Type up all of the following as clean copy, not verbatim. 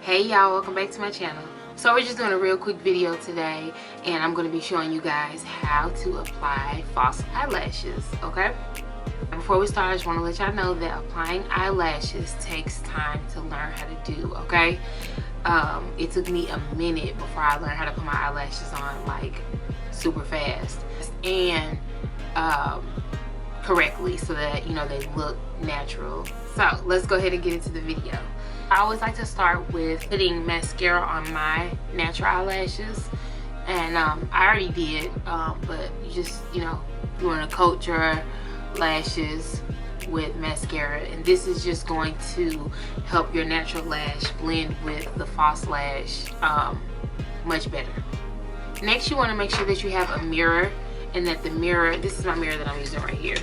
Hey y'all, welcome back to my channel. So we're just doing a real quick video today, and I'm going to be showing you guys how to apply false eyelashes, okay? And before we start, I just want to let y'all know that applying eyelashes takes time to learn how to do, okay? It took me a minute before I learned how to put my eyelashes on like super fast and correctly, so that you know they look natural. So let's go ahead and get into the video. I always like to start with putting mascara on my natural eyelashes, and I already did, but you just, you know, you want to coat your lashes with mascara, and this is just going to help your natural lash blend with the false lash much better. Next, you want to make sure that you have a mirror, and that the mirror, this is my mirror that I'm using right here,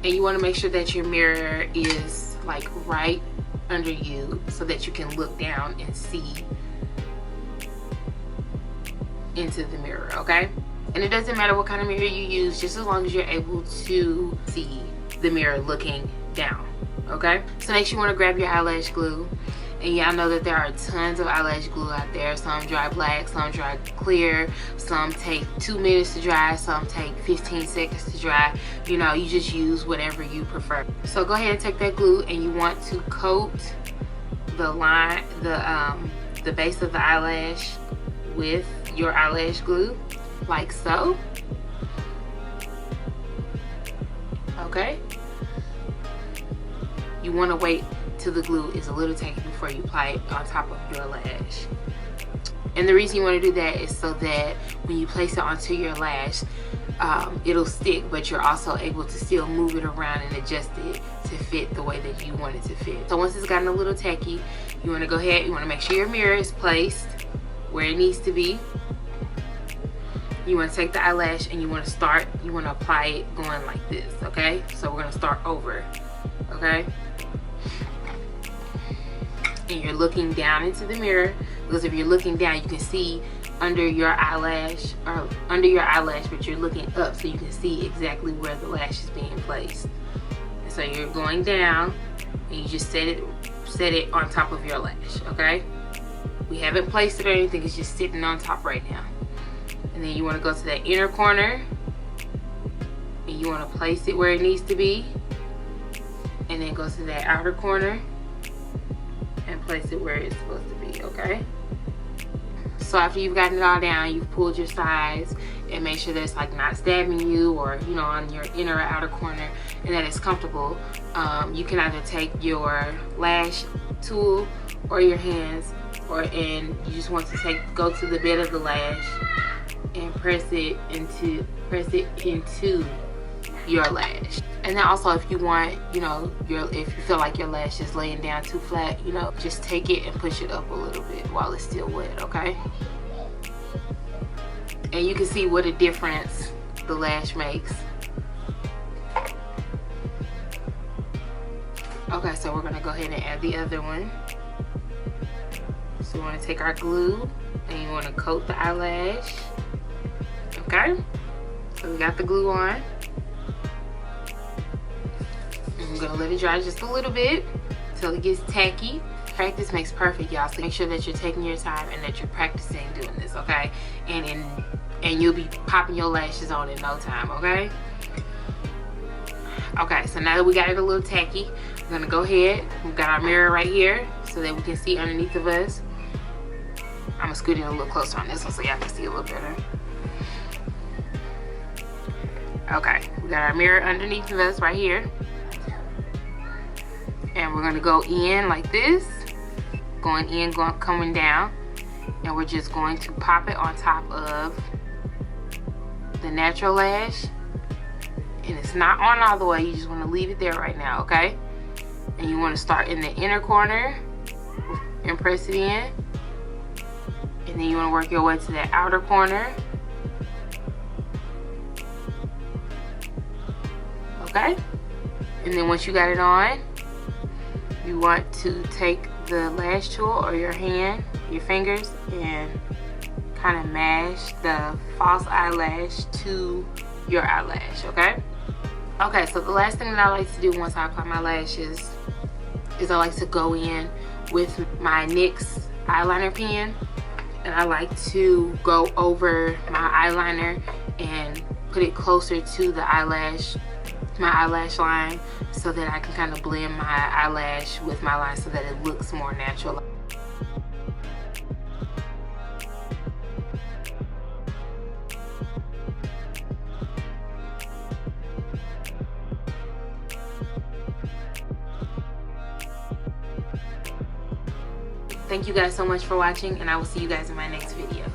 and you want to make sure that your mirror is like right under you so that you can look down and see into the mirror, okay? And it doesn't matter what kind of mirror you use, just as long as you're able to see the mirror looking down, okay? So next, you want to grab your eyelash glue. And y'all know that there are tons of eyelash glue out there. Some dry black, some dry clear, some take 2 minutes to dry, some take 15 seconds to dry. You know, you just use whatever you prefer. So go ahead and take that glue, and you want to coat the line, the base of the eyelash with your eyelash glue, like so. Okay. You want to wait till the glue is a little tacky before you apply it on top of your lash. And the reason you want to do that is so that when you place it onto your lash, it'll stick, but you're also able to still move it around and adjust it to fit the way that you want it to fit. So once it's gotten a little tacky, you want to go ahead, you want to make sure your mirror is placed where it needs to be. You want to take the eyelash and you want to apply it going like this, okay? So we're going to start over, okay? And you're looking down into the mirror, because if you're looking down, you can see under your eyelash, but you're looking up so you can see exactly where the lash is being placed. And so you're going down and you just set it on top of your lash, okay? We haven't placed it or anything, it's just sitting on top right now. And then you want to go to that inner corner and you want to place it where it needs to be, and then go to that outer corner and place it where it's supposed to be, okay? So after you've gotten it all down, you've pulled your sides and make sure that it's like not stabbing you, or you know, on your inner or outer corner, and that it's comfortable. You can either take your lash tool or your hands, and you just want to go to the bed of the lash and press it into your lash. And then also, if you want, you know, if you feel like your lash is laying down too flat, you know, just take it and push it up a little bit while it's still wet, okay? And you can see what a difference the lash makes. Okay, so we're gonna go ahead and add the other one. So we want to take our glue and you want to coat the eyelash, okay? So we got the glue on. I'm gonna let it dry just a little bit until it gets tacky. Practice makes perfect, y'all, so make sure that you're taking your time and that you're practicing doing this, okay? And you'll be popping your lashes on in no time, okay? Okay, so now that we got it a little tacky, we're gonna go ahead. We've got our mirror right here so that we can see underneath of us. I'm gonna scoot in a little closer on this one so y'all can see a little better. Okay, we got our mirror underneath of us right here. And we're gonna go in like this, going in, coming down, and we're just going to pop it on top of the natural lash. And it's not on all the way, you just want to leave it there right now, okay? And you want to start in the inner corner and press it in, and then you want to work your way to the outer corner, okay? And then once you got it on, you want to take the lash tool or your fingers, and kind of mash the false eyelash to your eyelash, okay? Okay, so the last thing that I like to do once I apply my lashes is I like to go in with my NYX eyeliner pen, and I like to go over my eyeliner and put it closer to the my eyelash line, so that I can kind of blend my eyelash with my line so that it looks more natural. Thank you guys so much for watching, and I will see you guys in my next video.